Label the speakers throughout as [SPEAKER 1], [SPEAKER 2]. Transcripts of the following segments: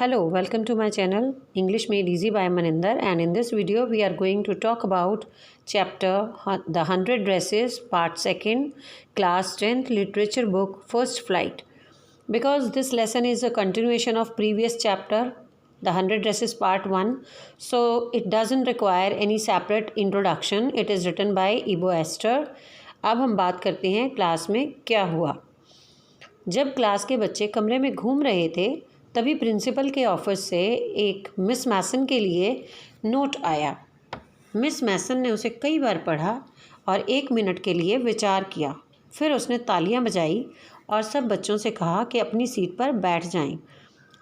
[SPEAKER 1] Hello, welcome to my channel English Made Easy by Maninder, and in this video we are going to talk about chapter The 100 Dresses part 2nd class 10th literature book First Flight. Because this lesson is a continuation of previous chapter The 100 Dresses part 1, so it doesn't require any separate introduction. It is written by Ibo Esther. अब हम बात करते हैं class में क्या हुआ। जब class के बच्चे कमरे में घूम रहे थे तभी प्रिंसिपल के ऑफिस से एक मिस मैसन के लिए नोट आया। मिस मैसन ने उसे कई बार पढ़ा और 1 मिनट के लिए विचार किया। फिर उसने तालियां बजाई और सब बच्चों से कहा कि अपनी सीट पर बैठ जाएं।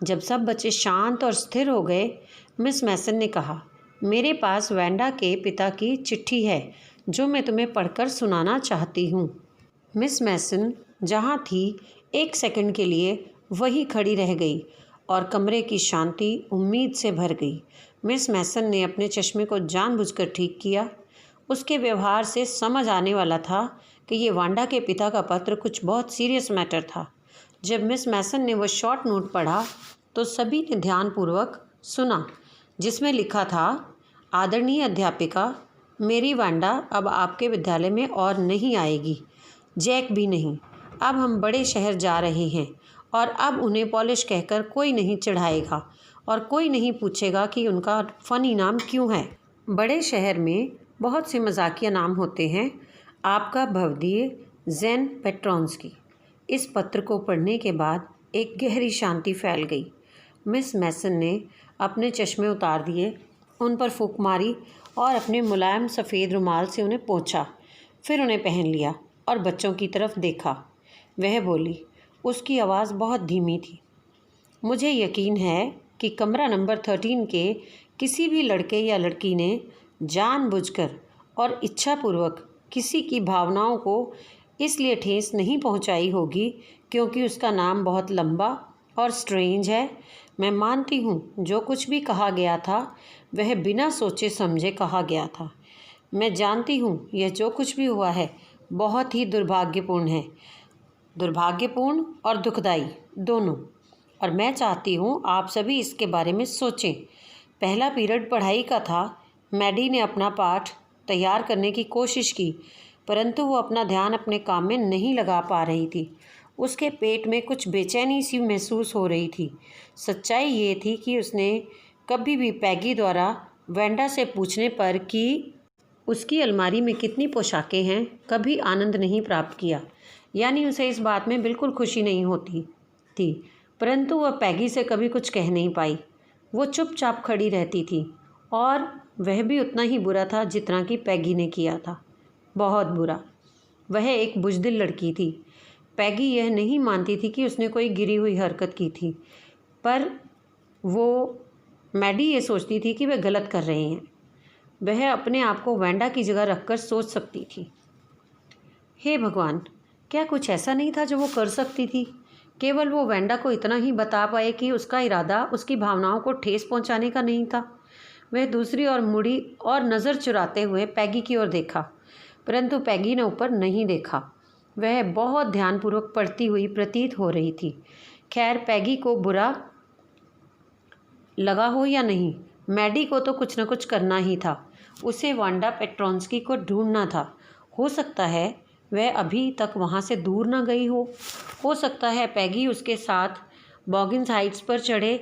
[SPEAKER 1] जब सब बच्चे शांत और स्थिर हो गए, मिस मैसन ने कहा, मेरे पास वेंडा के पिता की चिट्ठी है जो मैं तुम्हें पढ़कर सुनाना चाहती हूँ। मिस मैसन जहाँ थी 1 सेकंड के लिए वही खड़ी रह गई और कमरे की शांति उम्मीद से भर गई। मिस मैसन ने अपने चश्मे को जानबूझकर ठीक किया। उसके व्यवहार से समझ आने वाला था कि ये वांडा के पिता का पत्र कुछ बहुत सीरियस मैटर था। जब मिस मैसन ने वो शॉर्ट नोट पढ़ा तो सभी ने ध्यानपूर्वक सुना, जिसमें लिखा था, आदरणीय अध्यापिका, मेरी वांडा अब आपके विद्यालय में और नहीं आएगी, जैक भी नहीं। अब हम बड़े शहर जा रहे हैं और अब उन्हें पॉलिश कहकर कोई नहीं चिढ़ाएगा और कोई नहीं पूछेगा कि उनका फ़नी नाम क्यों है। बड़े शहर में बहुत से मजाकिया नाम होते हैं। आपका भवदीय ज़ेन पेट्रोंस्की। इस पत्र को पढ़ने के बाद एक गहरी शांति फैल गई। मिस मैसन ने अपने चश्मे उतार दिए, उन पर फूंक मारी और अपने मुलायम सफ़ेद रुमाल से उन्हें पोंछा। फिर उन्हें पहन लिया और बच्चों की तरफ देखा। वह बोली, उसकी आवाज़ बहुत धीमी थी, मुझे यकीन है कि कमरा नंबर 13 के किसी भी लड़के या लड़की ने जानबूझकर और इच्छापूर्वक किसी की भावनाओं को इसलिए ठेस नहीं पहुंचाई होगी क्योंकि उसका नाम बहुत लंबा और स्ट्रेंज है। मैं मानती हूँ जो कुछ भी कहा गया था वह बिना सोचे समझे कहा गया था। मैं जानती हूँ यह जो कुछ भी हुआ है बहुत ही दुर्भाग्यपूर्ण है, दुर्भाग्यपूर्ण और दुखदाई दोनों, और मैं चाहती हूँ आप सभी इसके बारे में सोचें। पहला पीरियड पढ़ाई का था। मैडी ने अपना पाठ तैयार करने की कोशिश की, परंतु वो अपना ध्यान अपने काम में नहीं लगा पा रही थी। उसके पेट में कुछ बेचैनी सी महसूस हो रही थी। सच्चाई ये थी कि उसने कभी भी पैगी द्वारा वेंडा से पूछने पर कि उसकी अलमारी में कितनी पोशाकें हैं कभी आनंद नहीं प्राप्त किया, यानी उसे इस बात में बिल्कुल खुशी नहीं होती थी। परंतु वह पैगी से कभी कुछ कह नहीं पाई। वो चुपचाप खड़ी रहती थी और वह भी उतना ही बुरा था जितना कि पैगी ने किया था, बहुत बुरा। वह एक बुज़दिल लड़की थी। पैगी यह नहीं मानती थी कि उसने कोई गिरी हुई हरकत की थी, पर वो मैडी ये सोचती थी कि वे गलत कर रहे हैं। वह अपने आप को वेंडा की जगह रखकर सोच सकती थी, हे भगवान, क्या कुछ ऐसा नहीं था जो वो कर सकती थी? केवल वो वेंडा को इतना ही बता पाए कि उसका इरादा उसकी भावनाओं को ठेस पहुंचाने का नहीं था। वह दूसरी ओर मुड़ी और नज़र चुराते हुए पैगी की ओर देखा, परंतु पैगी ने ऊपर नहीं देखा। वह बहुत ध्यानपूर्वक पढ़ती हुई प्रतीत हो रही थी। खैर, पैगी को बुरा लगा हो या नहीं, मैडी को तो कुछ न कुछ करना ही था। उसे वांडा पेट्रोंस्की को ढूंढना था। हो सकता है वह अभी तक वहाँ से दूर न गई हो सकता है पैगी उसके साथ बॉगिन्स हाइट्स पर चढ़े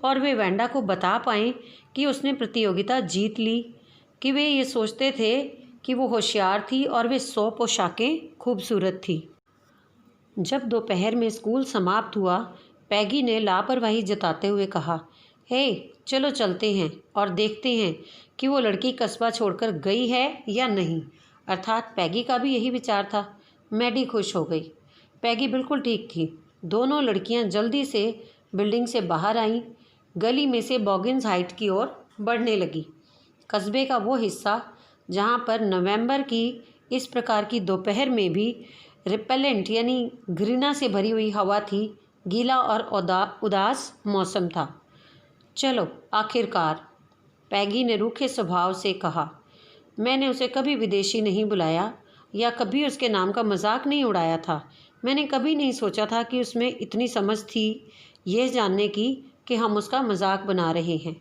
[SPEAKER 1] और वे वेंडा को बता पाएँ कि उसने प्रतियोगिता जीत ली, कि वे ये सोचते थे कि वो होशियार थी और वे 100 पोशाकें खूबसूरत थी। जब दोपहर में स्कूल समाप्त हुआ, पैगी ने लापरवाही जताते हुए कहा, हे, चलो चलते हैं और देखते हैं कि वो लड़की कस्बा छोड़कर गई है या नहीं। अर्थात पैगी का भी यही विचार था। मैडी खुश हो गई। पैगी बिल्कुल ठीक थी। दोनों लड़कियां जल्दी से बिल्डिंग से बाहर आईं, गली में से बॉगिन्स हाइट की ओर बढ़ने लगी। कस्बे का वो हिस्सा जहां पर नवंबर की इस प्रकार की दोपहर में भी रिपेलेंट यानी घृणा से भरी हुई हवा थी, गीला और उदास मौसम था। चलो, आखिरकार, पैगी ने रूखे स्वभाव से कहा। मैंने उसे कभी विदेशी नहीं बुलाया या कभी उसके नाम का मजाक नहीं उड़ाया था। मैंने कभी नहीं सोचा था कि उसमें इतनी समझ थी यह जानने की कि हम उसका मजाक बना रहे हैं।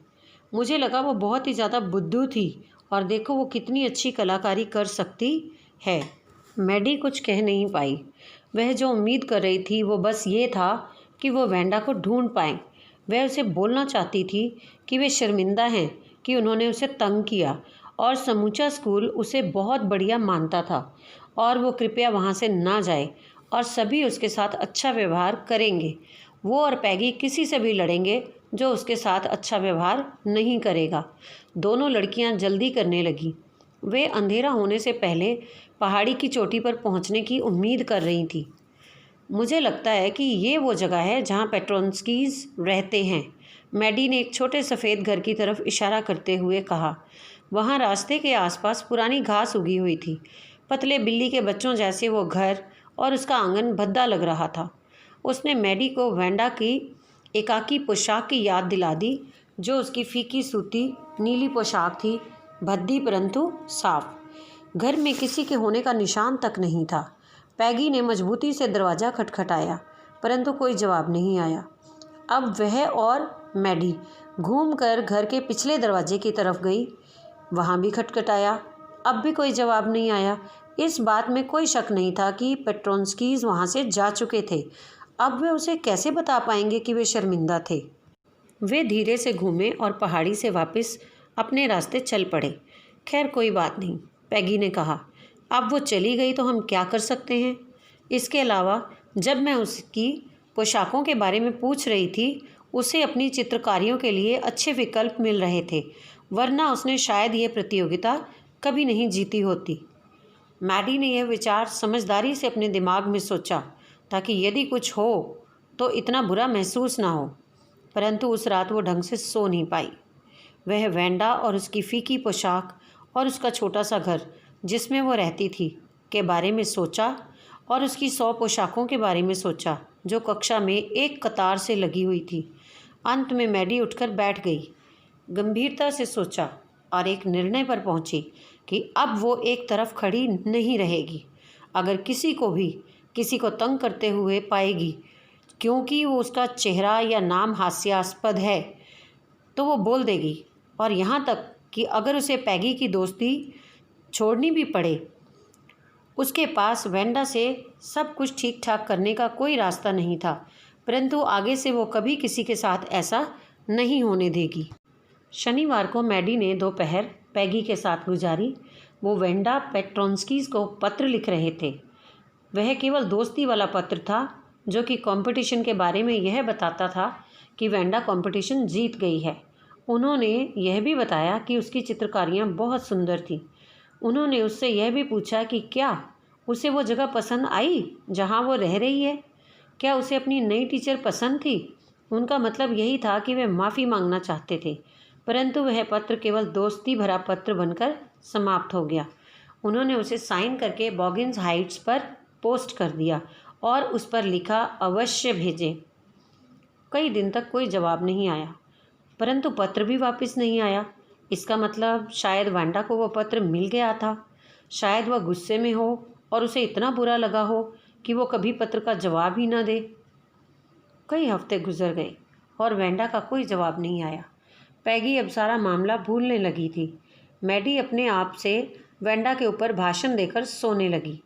[SPEAKER 1] मुझे लगा वो बहुत ही ज़्यादा बुद्धू थी और देखो वो कितनी अच्छी कलाकारी कर सकती है। मैडी कुछ कह नहीं पाई। वह जो उम्मीद कर रही थी वो बस ये था कि वो वेंडा को ढूंढ पाए। वह उसे बोलना चाहती थी कि वे शर्मिंदा हैं कि उन्होंने उसे तंग किया और समूचा स्कूल उसे बहुत बढ़िया मानता था और वो कृपया वहाँ से ना जाए और सभी उसके साथ अच्छा व्यवहार करेंगे। वो और पैगी किसी से भी लड़ेंगे जो उसके साथ अच्छा व्यवहार नहीं करेगा। दोनों लड़कियां जल्दी करने लगी। वे अंधेरा होने से पहले पहाड़ी की चोटी पर पहुंचने की उम्मीद कर रही थी। मुझे लगता है कि ये वो जगह है जहाँ पेट्रोन्स्कीज रहते हैं, मैडी ने एक छोटे सफ़ेद घर की तरफ इशारा करते हुए कहा। वहाँ रास्ते के आसपास पुरानी घास उगी हुई थी। पतले बिल्ली के बच्चों जैसे वो घर और उसका आंगन भद्दा लग रहा था। उसने मैडी को वेंडा की एकाकी पोशाक की याद दिला दी, जो उसकी फीकी सूती नीली पोशाक थी, भद्दी परंतु साफ। घर में किसी के होने का निशान तक नहीं था। पैगी ने मजबूती से दरवाज़ा खटखटाया, परंतु कोई जवाब नहीं आया। अब वह और मैडी घूमकर घर के पिछले दरवाजे की तरफ गई। वहाँ भी खटखटाया, अब भी कोई जवाब नहीं आया। इस बात में कोई शक नहीं था कि पेट्रोन्स्कीज वहाँ से जा चुके थे। अब वे उसे कैसे बता पाएंगे कि वे शर्मिंदा थे। वे धीरे से घूमे और पहाड़ी से वापस अपने रास्ते चल पड़े। खैर कोई बात नहीं, पैगी ने कहा। अब वो चली गई तो हम क्या कर सकते हैं। इसके अलावा जब मैं उसकी पोशाकों के बारे में पूछ रही थी, उसे अपनी चित्रकारियों के लिए अच्छे विकल्प मिल रहे थे, वरना उसने शायद ये प्रतियोगिता कभी नहीं जीती होती। मैडी ने यह विचार समझदारी से अपने दिमाग में सोचा, ताकि यदि कुछ हो तो इतना बुरा महसूस ना हो। परंतु उस रात वो ढंग से सो नहीं पाई। वह वेंडा और उसकी फीकी पोशाक और उसका छोटा सा घर जिसमें वो रहती थी के बारे में सोचा और उसकी 100 पोशाकों के बारे में सोचा जो कक्षा में एक कतार से लगी हुई थी। अंत में मैडी उठकर बैठ गई, गंभीरता से सोचा और एक निर्णय पर पहुंची कि अब वो एक तरफ खड़ी नहीं रहेगी। अगर किसी को तंग करते हुए पाएगी क्योंकि वो उसका चेहरा या नाम हास्यास्पद है, तो वो बोल देगी। और यहाँ तक कि अगर उसे पैगी की दोस्ती छोड़नी भी पड़े, उसके पास वेंडा से सब कुछ ठीक ठाक करने का कोई रास्ता नहीं था। परंतु आगे से वो कभी किसी के साथ ऐसा नहीं होने देगी। शनिवार को मैडी ने दोपहर पैगी के साथ गुजारी। वो वेंडा पेट्रोन्स्कीज को पत्र लिख रहे थे। वह केवल दोस्ती वाला पत्र था जो कि कंपटीशन के बारे में यह बताता था कि वेंडा कंपटीशन जीत गई है। उन्होंने यह भी बताया कि उसकी चित्रकारियाँ बहुत सुंदर थीं। उन्होंने उससे यह भी पूछा कि क्या उसे वो जगह पसंद आई जहाँ वो रह रही है। क्या उसे अपनी नई टीचर पसंद थी। उनका मतलब यही था कि वे माफ़ी मांगना चाहते थे, परंतु वह पत्र केवल दोस्ती भरा पत्र बनकर समाप्त हो गया। उन्होंने उसे साइन करके बॉगिन्स हाइट्स पर पोस्ट कर दिया और उस पर लिखा, अवश्य भेजें। कई दिन तक कोई जवाब नहीं आया, परंतु पत्र भी वापस नहीं आया। इसका मतलब शायद वेंडा को वो पत्र मिल गया था। शायद वह गुस्से में हो और उसे इतना बुरा लगा हो कि वो कभी पत्र का जवाब ही ना दे। कई हफ्ते गुजर गए और वेंडा का कोई जवाब नहीं आया। पैगी अब सारा मामला भूलने लगी थी। मैडी अपने आप से वेंडा के ऊपर भाषण देकर सोने लगी।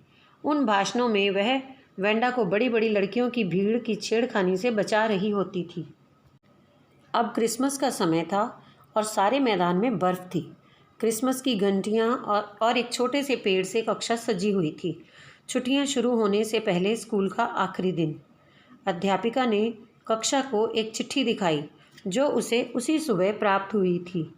[SPEAKER 1] उन भाषणों में वह वेंडा को बड़ी बड़ी लड़कियों की भीड़ की छेड़खानी से बचा रही होती थी। अब क्रिसमस का समय था और सारे मैदान में बर्फ़ थी। क्रिसमस की घंटियाँ और एक छोटे से पेड़ से कक्षा सजी हुई थी। छुट्टियाँ शुरू होने से पहले स्कूल का आखिरी दिन। अध्यापिका ने कक्षा को एक चिट्ठी दिखाई जो उसे उसी सुबह प्राप्त हुई थी।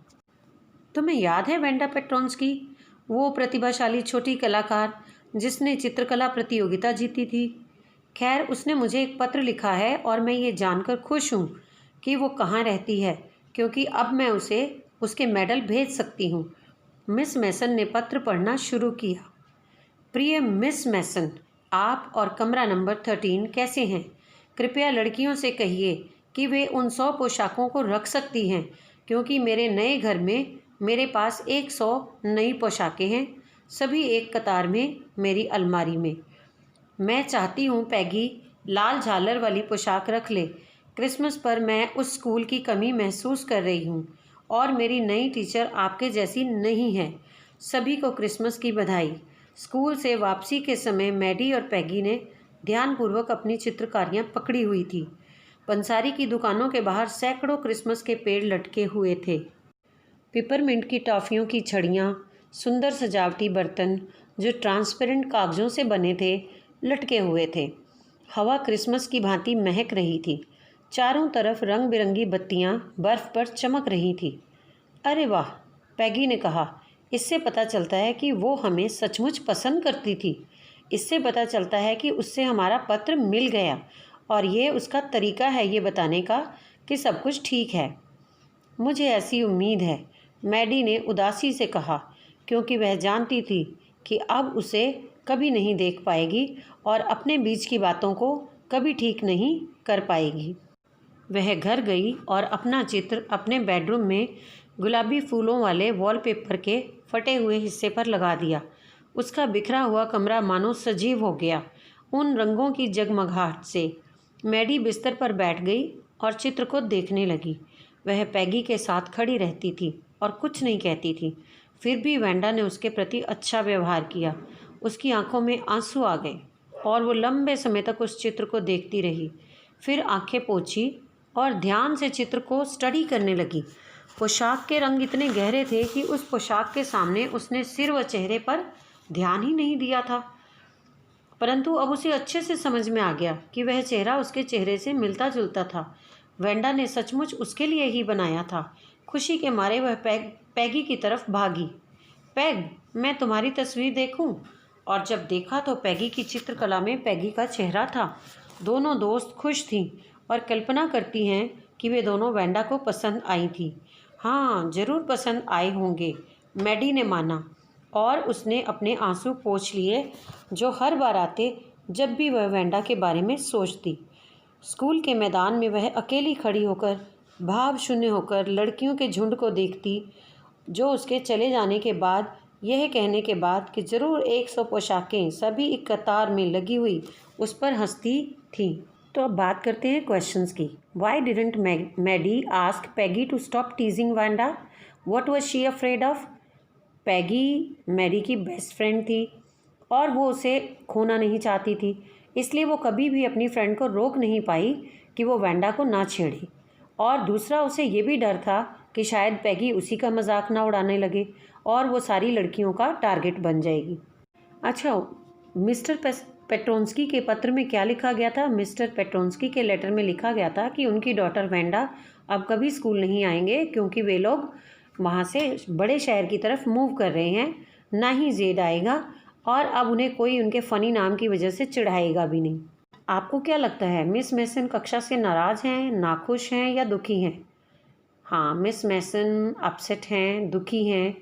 [SPEAKER 1] तुम्हें याद है वेंडा पेट्रोन्स्की, वो प्रतिभाशाली छोटी कलाकार जिसने चित्रकला प्रतियोगिता जीती थी। खैर, उसने मुझे एक पत्र लिखा है और मैं ये जानकर खुश हूँ कि वो कहाँ रहती है, क्योंकि अब मैं उसे उसके मेडल भेज सकती हूँ। मिस मैसन ने पत्र पढ़ना शुरू किया। प्रिय मिस मैसन, आप और कमरा नंबर 13 कैसे हैं? कृपया लड़कियों से कहिए कि वे उन 100 पोशाकों को रख सकती हैं, क्योंकि मेरे नए घर में मेरे पास 100 नई पोशाकें हैं, सभी एक कतार में मेरी अलमारी में। मैं चाहती हूँ पैगी लाल झालर वाली पोशाक रख ले। क्रिसमस पर मैं उस स्कूल की कमी महसूस कर रही हूँ और मेरी नई टीचर आपके जैसी नहीं है। सभी को क्रिसमस की बधाई। स्कूल से वापसी के समय मैडी और पैगी ने ध्यानपूर्वक अपनी चित्रकारियाँ पकड़ी हुई थी। पंसारी की दुकानों के बाहर सैकड़ों क्रिसमस के पेड़ लटके हुए थे। पिपरमिंट की टॉफ़ियों की छड़ियाँ, सुंदर सजावटी बर्तन जो ट्रांसपेरेंट कागज़ों से बने थे, लटके हुए थे। हवा क्रिसमस की भांति महक रही थी। चारों तरफ रंग बिरंगी बत्तियां बर्फ़ पर चमक रही थी। अरे वाह, पैगी ने कहा, इससे पता चलता है कि वो हमें सचमुच पसंद करती थी। इससे पता चलता है कि उससे हमारा पत्र मिल गया और ये उसका तरीका है ये बताने का कि सब कुछ ठीक है। मुझे ऐसी उम्मीद है, मैडी ने उदासी से कहा, क्योंकि वह जानती थी कि अब उसे कभी नहीं देख पाएगी और अपने बीच की बातों को कभी ठीक नहीं कर पाएगी। वह घर गई और अपना चित्र अपने बेडरूम में गुलाबी फूलों वाले वॉलपेपर के फटे हुए हिस्से पर लगा दिया। उसका बिखरा हुआ कमरा मानो सजीव हो गया उन रंगों की जगमगाहट से। मैडी बिस्तर पर बैठ गई और चित्र को देखने लगी। वह पैगी के साथ खड़ी रहती थी और कुछ नहीं कहती थी। फिर भी वेंडा ने उसके प्रति अच्छा व्यवहार किया। उसकी आंखों में आंसू आ गए और वो लंबे समय तक उस चित्र को देखती रही। फिर आंखें पोंछी और ध्यान से चित्र को स्टडी करने लगी। पोशाक के रंग इतने गहरे थे कि उस पोशाक के सामने उसने सिर व चेहरे पर ध्यान ही नहीं दिया था। परंतु अब उसे अच्छे से समझ में आ गया कि वह चेहरा उसके चेहरे से मिलता जुलता था। वेंडा ने सचमुच उसके लिए ही बनाया था। खुशी के मारे वह पैगी की तरफ भागी। पैग, मैं तुम्हारी तस्वीर देखूं? और जब देखा तो पैगी की चित्रकला में पैगी का चेहरा था। दोनों दोस्त खुश थीं और कल्पना करती हैं कि वे दोनों वेंडा को पसंद आई थी। हाँ, ज़रूर पसंद आए होंगे, मैडी ने माना और उसने अपने आंसू पोंछ लिए जो हर बार आते जब भी वह वेंडा के बारे में सोचती। स्कूल के मैदान में वह अकेली खड़ी होकर, भाव शून्य होकर लड़कियों के झुंड को देखती जो उसके चले जाने के बाद, यह कहने के बाद कि ज़रूर 100 पोशाकें सभी एक कतार में लगी हुई उस पर हंसती थीं। तो अब बात करते हैं क्वेश्चंस की। Why didn't Maddie ask Peggy to stop teasing Wanda? What was she afraid of? Peggy Maddie की बेस्ट फ्रेंड थी और वो उसे खोना नहीं चाहती थी, इसलिए वो कभी भी अपनी फ्रेंड को रोक नहीं पाई कि वो वेंडा को ना छेड़े। और दूसरा, उसे ये भी डर था कि शायद पैगी उसी का मजाक ना उड़ाने लगे और वो सारी लड़कियों का टारगेट बन जाएगी। अच्छा, मिस्टर पेट्रोंस्की के पत्र में क्या लिखा गया था? मिस्टर पेट्रोंस्की के लेटर में लिखा गया था कि उनकी डॉटर वेंडा अब कभी स्कूल नहीं आएंगे क्योंकि वे लोग वहाँ से बड़े शहर की तरफ मूव कर रहे हैं। ना ही जेड आएगा और अब उन्हें कोई उनके फ़नी नाम की वजह से चिढ़ाएगा भी नहीं। आपको क्या लगता है, मिस मैसन कक्षा से नाराज़ हैं, नाखुश हैं या दुखी हैं? हाँ, मिस मैसन अपसेट हैं, दुखी हैं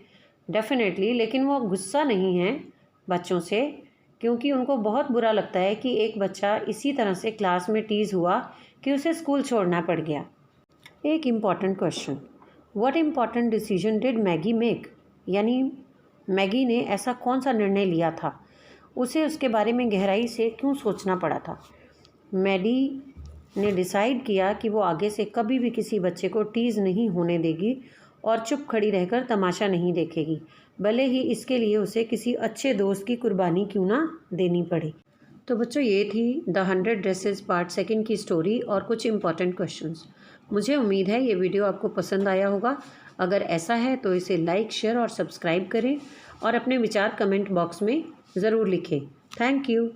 [SPEAKER 1] डेफिनेटली, लेकिन वो गुस्सा नहीं हैं बच्चों से, क्योंकि उनको बहुत बुरा लगता है कि एक बच्चा इसी तरह से क्लास में टीज़ हुआ कि उसे स्कूल छोड़ना पड़ गया। एक important question, what important decision did Maggi make? यानी मैगी ने ऐसा कौन सा निर्णय लिया था? उसे उसके बारे में गहराई से क्यों सोचना पड़ा था? मैडी ने डिसाइड किया कि वो आगे से कभी भी किसी बच्चे को टीज़ नहीं होने देगी और चुप खड़ी रहकर तमाशा नहीं देखेगी, भले ही इसके लिए उसे किसी अच्छे दोस्त की कुर्बानी क्यों ना देनी पड़े। तो बच्चों, ये थी द 100 ड्रेसेस पार्ट सेकंड की स्टोरी और कुछ इंपॉर्टेंट क्वेश्चंस। मुझे उम्मीद है ये वीडियो आपको पसंद आया होगा। अगर ऐसा है तो इसे लाइक, शेयर और सब्सक्राइब करें और अपने विचार कमेंट बॉक्स में ज़रूर लिखें। Thank you.